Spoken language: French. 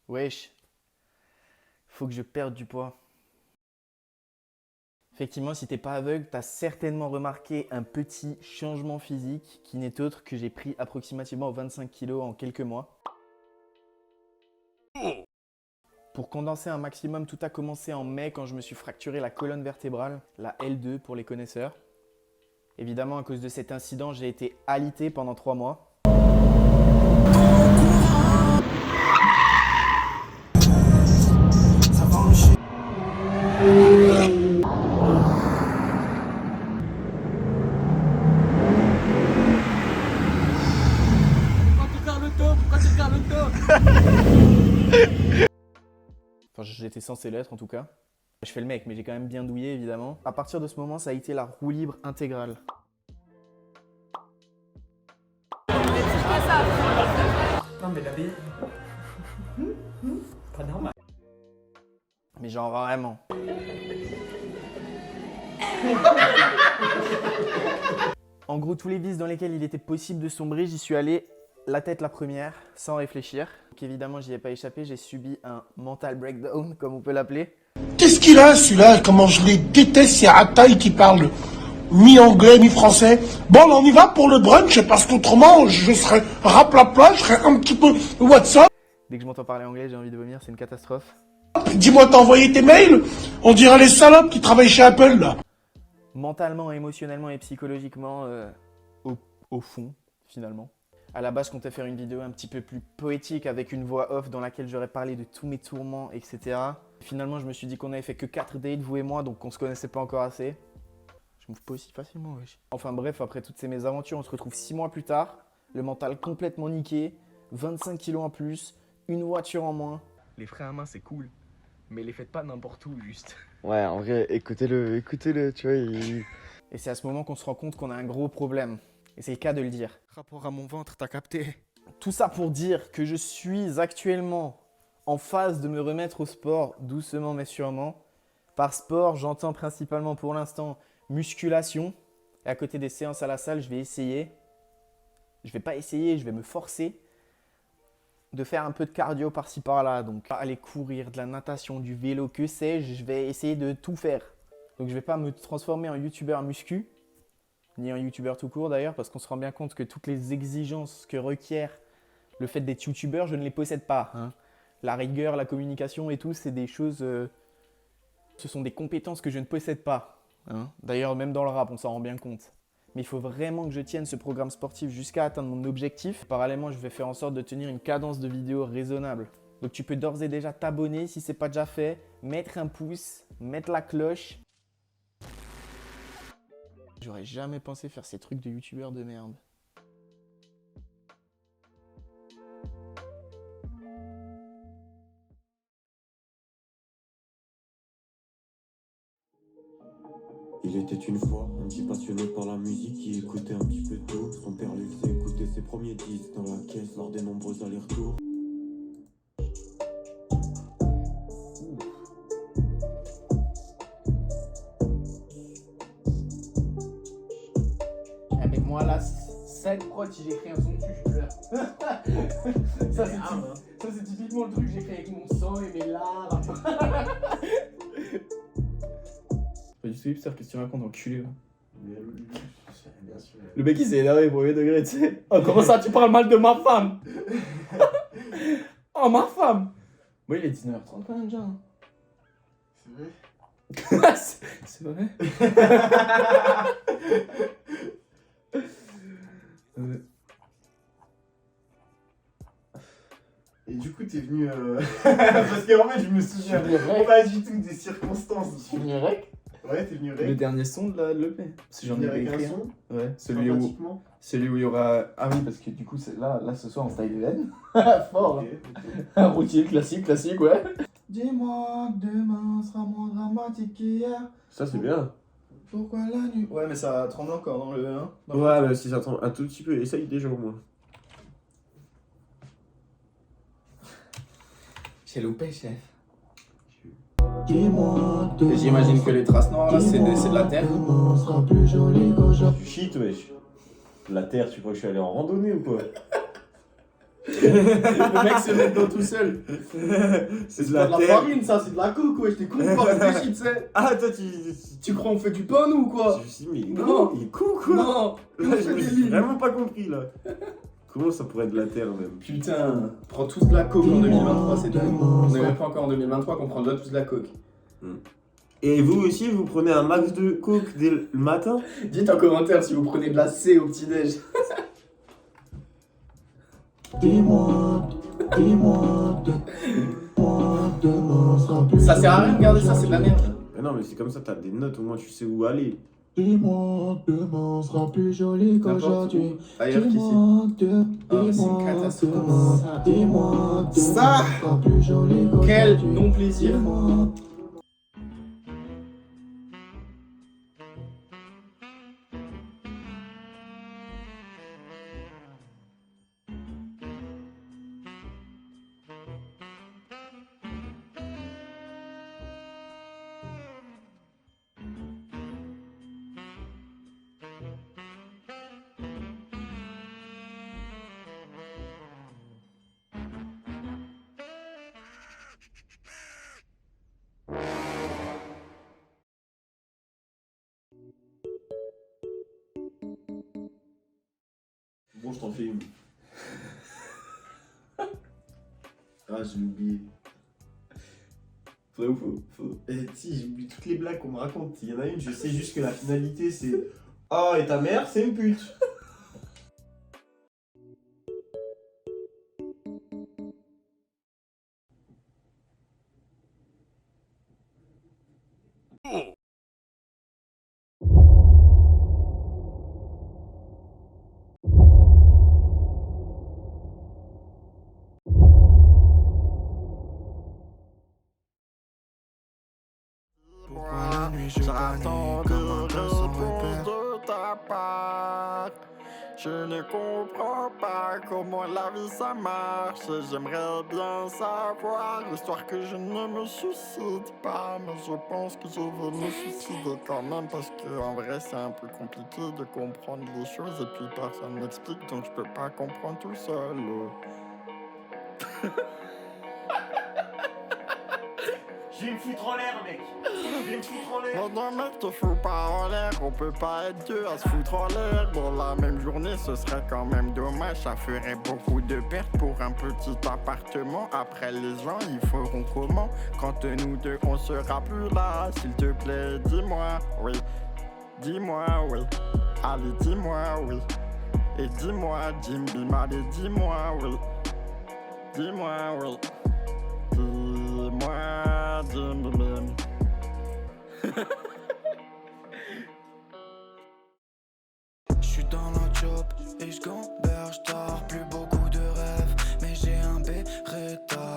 Wesh, faut que je perde du poids. Effectivement, si t'es pas aveugle, t'as certainement remarqué un petit changement physique qui n'est autre que j'ai pris approximativement 25 kilos en quelques mois. Pour condenser un maximum, tout a commencé en mai quand je me suis fracturé la colonne vertébrale, la L2 pour les connaisseurs. Évidemment, à cause de cet incident, j'ai été alité pendant 3 mois. Enfin, j'étais censé l'être en tout cas. Je fais le mec, mais j'ai quand même bien douillé évidemment. À partir de ce moment, ça a été la roue libre intégrale. Non mais la vie... Pas normal. Mais genre vraiment. En gros, tous les vices dans lesquels il était possible de sombrer, j'y suis allé la tête la première, sans réfléchir. Donc évidemment, j'y ai pas échappé, j'ai subi un mental breakdown, comme on peut l'appeler. Qu'est-ce qu'il a celui-là? Comment je les déteste, ces ratailles qui parlent mi-anglais, mi-français. Bon, là, on y va pour le brunch, parce qu'autrement, je serais raplapla, je serais un petit peu WhatsApp. Dès que je m'entends parler anglais, j'ai envie de vomir, c'est une catastrophe. Dis-moi, t'as envoyé tes mails? On dirait les salopes qui travaillent chez Apple, là. Mentalement, émotionnellement et psychologiquement, au fond, finalement. À la base, je comptais faire une vidéo un petit peu plus poétique avec une voix off dans laquelle j'aurais parlé de tous mes tourments, etc. Finalement, je me suis dit qu'on avait fait que 4 dates, vous et moi, donc on se connaissait pas encore assez. Je m'ouvre pas aussi facilement, wesh. Enfin bref, après toutes ces mésaventures, on se retrouve 6 mois plus tard. Le mental complètement niqué, 25 kilos en plus, une voiture en moins. Les freins à main, c'est cool, mais les faites pas n'importe où, juste. Ouais, en vrai, écoutez-le, tu vois, Et c'est à ce moment qu'on se rend compte qu'on a un gros problème. Et c'est le cas de le dire. Rapport à mon ventre, t'as capté. Tout ça pour dire que je suis actuellement en phase de me remettre au sport, doucement mais sûrement. Par sport, j'entends principalement pour l'instant musculation. Et à côté des séances à la salle, je vais essayer. Je vais pas essayer, je vais me forcer de faire un peu de cardio par-ci par-là. Donc aller courir, de la natation, du vélo, que sais-je, je vais essayer de tout faire. Donc je vais pas me transformer en youtubeur muscu, ni en youtubeur tout court d'ailleurs, parce qu'on se rend bien compte que toutes les exigences que requiert le fait d'être youtubeur, je ne les possède pas. Hein. La rigueur, la communication et tout, c'est des choses... ce sont des compétences que je ne possède pas. Hein. D'ailleurs, même dans le rap, on s'en rend bien compte. Mais il faut vraiment que je tienne ce programme sportif jusqu'à atteindre mon objectif. Parallèlement, je vais faire en sorte de tenir une cadence de vidéo raisonnable. Donc tu peux d'ores et déjà t'abonner si ce n'est pas déjà fait, mettre un pouce, mettre la cloche. J'aurais jamais pensé faire ces trucs de youtubeur de merde. Il était une fois un petit passionné par la musique qui écoutait un petit peu de tout. Son père lui faisait écouter ses premiers disques dans la caisse lors des nombreux allers-retours. Avec moi là, 5 prods, si j'écris un son dessus, je pleure. Ça c'est typiquement le truc que j'écris avec mon sang et mes larmes. Pas du tout hipster, qu'est-ce que tu racontes, enculé, là? Bien sûr. Le mec, il s'est énervé, premier degré, tu sais. Oh, comment ça, tu parles mal de ma femme? Oh, ma femme! Moi, il est 19h30 quand même, déjà. Hein. C'est vrai? C'est vrai? Et du coup, t'es venu. Parce qu'en fait, je me souviens pas du tout des circonstances. Tu viens rec? Ouais, t'es venu Le rec. dernier son de l'EP. Si j'en ai Avec écrit un un. son. Ouais, celui où il y aura. Ah oui, parce que du coup, c'est là ce soir, on style Even. Fort, Ok, là. ok. Un routier classique, ouais. Dis-moi que demain sera moins dramatique qu'hier. Ça, c'est bien. Pourquoi la nuit? Ouais, mais ça tremble encore dans le 1. Ouais, mais si ça tombe un tout petit peu, essaye déjà au moins. J'ai loupé, chef. Dis-moi, J'imagine que les traces noires là, c'est de la terre. sera plus joli qu'aujourd'hui. Du shit, wesh. La terre, tu crois que je suis allé en randonnée ou quoi? Le mec se met dedans tout seul. C'est de Pas la de la terre. farine, ça, c'est de la coke, ouais. J'étais con, pas réfléchi, tu sais. Ah, toi, Tu crois on fait du pain, nous, ou quoi? Je me suis dit, mais il est Non. con, il est con, quoi. Non. Là, je me suis vraiment pas compris, là. Comment ça pourrait être de la terre, même? Putain, prends tous de la coke en 2023, c'est dingue. On n'est même pas encore en 2023 qu'on prend déjà tous de la coke. Et vous aussi, vous prenez un max de coke dès le matin? Dites en commentaire si vous prenez de la C au petit-déj. Ça sert à rien de garder ça, c'est de la merde. Mais non, mais c'est comme ça, t'as des notes, au moins tu sais où aller. Demain sera plus joli qu'aujourd'hui. Ailleurs qu'ici. Ah, c'est une catastrophe. Dis-moi, Ça, sera plus joli quel qu'aujourd'hui. non-plaisir. Bon, je t'en fais une. Ah, j'ai oublié. Vrai ou faux? Eh, si, j'oublie toutes les blagues qu'on me raconte. Il y en a une, je sais juste que la finalité c'est. Oh, et ta mère, c'est une pute! J'attends des réponses de ta part. Je ne comprends pas comment la vie ça marche. J'aimerais bien savoir l'histoire que je ne me suicide pas. Mais je pense que je vais me suicider quand même. Parce que en vrai c'est un peu compliqué de comprendre les choses. Et puis personne m'explique donc je peux pas comprendre tout seul. Je vais me foutre en l'air, mec! Je vais me foutre en l'air! Non, mec, te fous pas en l'air, on peut pas être deux à se foutre en l'air. Dans la même journée, ce serait quand même dommage. Ça ferait beaucoup de pertes pour un petit appartement. Après, les gens, ils feront comment? Quand nous deux, on sera plus là. S'il te plaît, dis-moi, oui. Dis-moi, oui. Allez, dis-moi, oui. Et dis-moi, Jimby, allez, dis-moi, oui. Dis-moi, oui. Dis-moi, Jimby. J'suis dans la job et j'gamberge tard. Plus beaucoup de rêves, mais j'ai un Beretta.